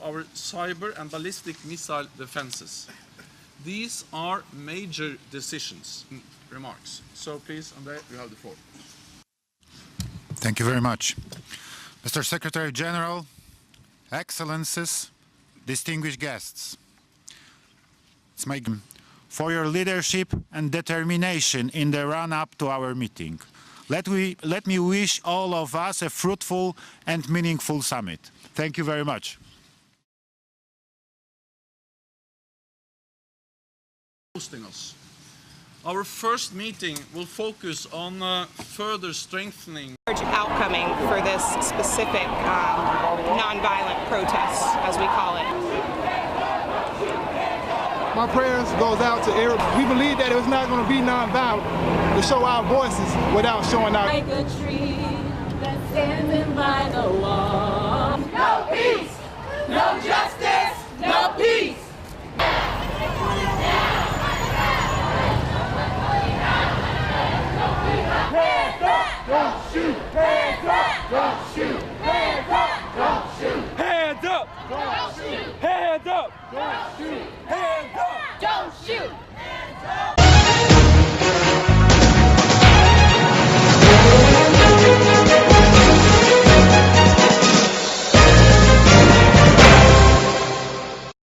Our cyber and ballistic missile defenses. These are major decisions. Remarks. So please, André, you have the floor. Thank you very much. Mr. Secretary General, Excellencies, distinguished guests, for your leadership and determination in the run-up to our meeting. Let me wish all of us a fruitful and meaningful summit. Thank you very much. Hosting us. Our first meeting will focus on further strengthening outcoming for this specific nonviolent protest, as we call it. My prayers goes out to everyone. We believe that it was not going to be nonviolent to show our voices without showing our. Like a tree that's standing by the wall. No peace, no justice, no peace. Hands up, don't shoot! Hands up, don't shoot!